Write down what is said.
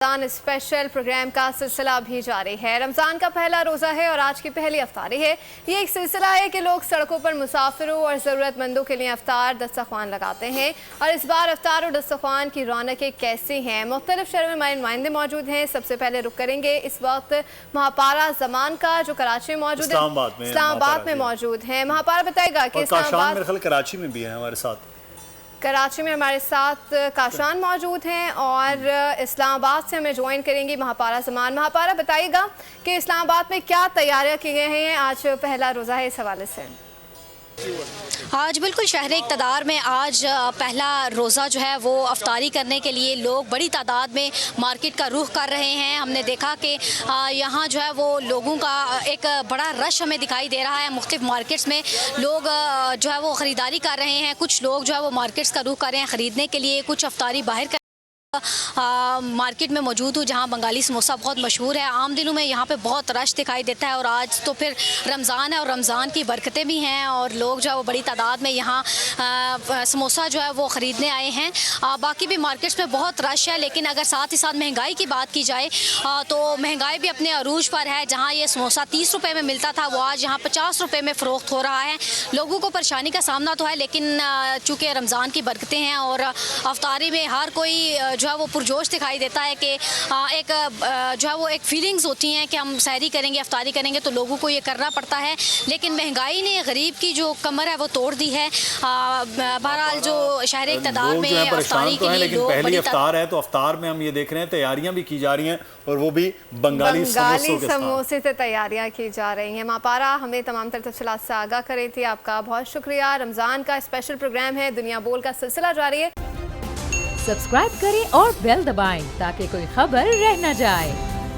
Ramzan special programme का सिलसिला भी जारी है। रमजान का पहला रोज़ा है और आज की पहली अफ्तारी है। ये एक सिलसिला है कि लोग सड़कों पर मुसाफिरों और ज़रूरतमंदों के लिए अफ्तार दस्तरख्वान लगाते हैं। और इस बार अफ्तार और दस्तरख्वान की रौनकें कैसी हैं, मुख्तलिफ शहरों में हमारे नुमाइंदे मौजूद हैं। सबसे पहले रुख करेंगे इस वक्त महापारा ज़मान का, जो कराची में मौजूद है, इस्लामाबाद में मौजूद है। महापारा बताएगा कि कराची में भी है हमारे साथ। कराची में हमारे साथ काशान मौजूद हैं और इस्लामाबाद से हमें ज्वाइन करेंगी महापारा ज़मान। महापारा बताइएगा कि इस्लामाबाद में क्या तैयारियां की गई हैं, आज पहला रोज़ा है, इस हवाले से। आज बिल्कुल शहर इक़्तिदार में आज पहला रोज़ा जो है वो अफ्तारी करने के लिए लोग बड़ी तादाद में मार्केट का रुख कर रहे हैं। हमने देखा कि यहाँ जो है वो लोगों का एक बड़ा रश हमें दिखाई दे रहा है। मुख्तलिफ मार्केट्स में लोग जो है वो ख़रीदारी कर रहे हैं। कुछ लोग जो है वो मार्केट्स का रुख कर रहे हैं ख़रीदने के लिए, कुछ अफ्तारी बाहर मार्केट में मौजूद हूँ जहाँ बंगाली समोसा बहुत मशहूर है। आम दिनों में यहाँ पे बहुत रश दिखाई देता है और आज तो फिर रमज़ान है और रमज़ान की बरकतें भी हैं और लोग जो है वो बड़ी तादाद में यहाँ समोसा जो है वो ख़रीदने आए हैं। बाकी भी मार्केट्स में बहुत रश है, लेकिन अगर साथ ही साथ महंगाई की बात की जाए तो महंगाई भी अपने अरूज पर है। जहाँ ये समोसा 30 रुपये में मिलता था वो आज यहाँ 50 रुपये में फ़रोख्त हो रहा है। लोगों को परेशानी का सामना तो है, लेकिन चूँकि रमज़ान की बरकतें हैं और अफ्तारी में हर कोई जो है वो पुरजोश दिखाई देता है कि एक जो है वो एक फीलिंग्स होती हैं कि हम सहरी करेंगे, अफ्तारी करेंगे, तो लोगों को ये करना पड़ता है। लेकिन महंगाई ने गरीब की जो कमर है वो तोड़ दी है। बहरहाल जो शहर इक़्तिदार में अफ्तारी के लिए लोग पहली अफ्तार है, तो अफ्तार में हम ये देख रहे हैं तैयारियां भी की जा रही हैं और वो भी बंगाली समोसे से तैयारियां की जा रही हैं। महापारा हमें तमाम तर तफसीलात से आगाह कर रही थी, आपका बहुत शुक्रिया। रमज़ान का स्पेशल प्रोग्राम है, दुनिया बोल का सिलसिला जारी है। सब्सक्राइब करें और बेल दबाएं ताकि कोई खबर रह न जाए।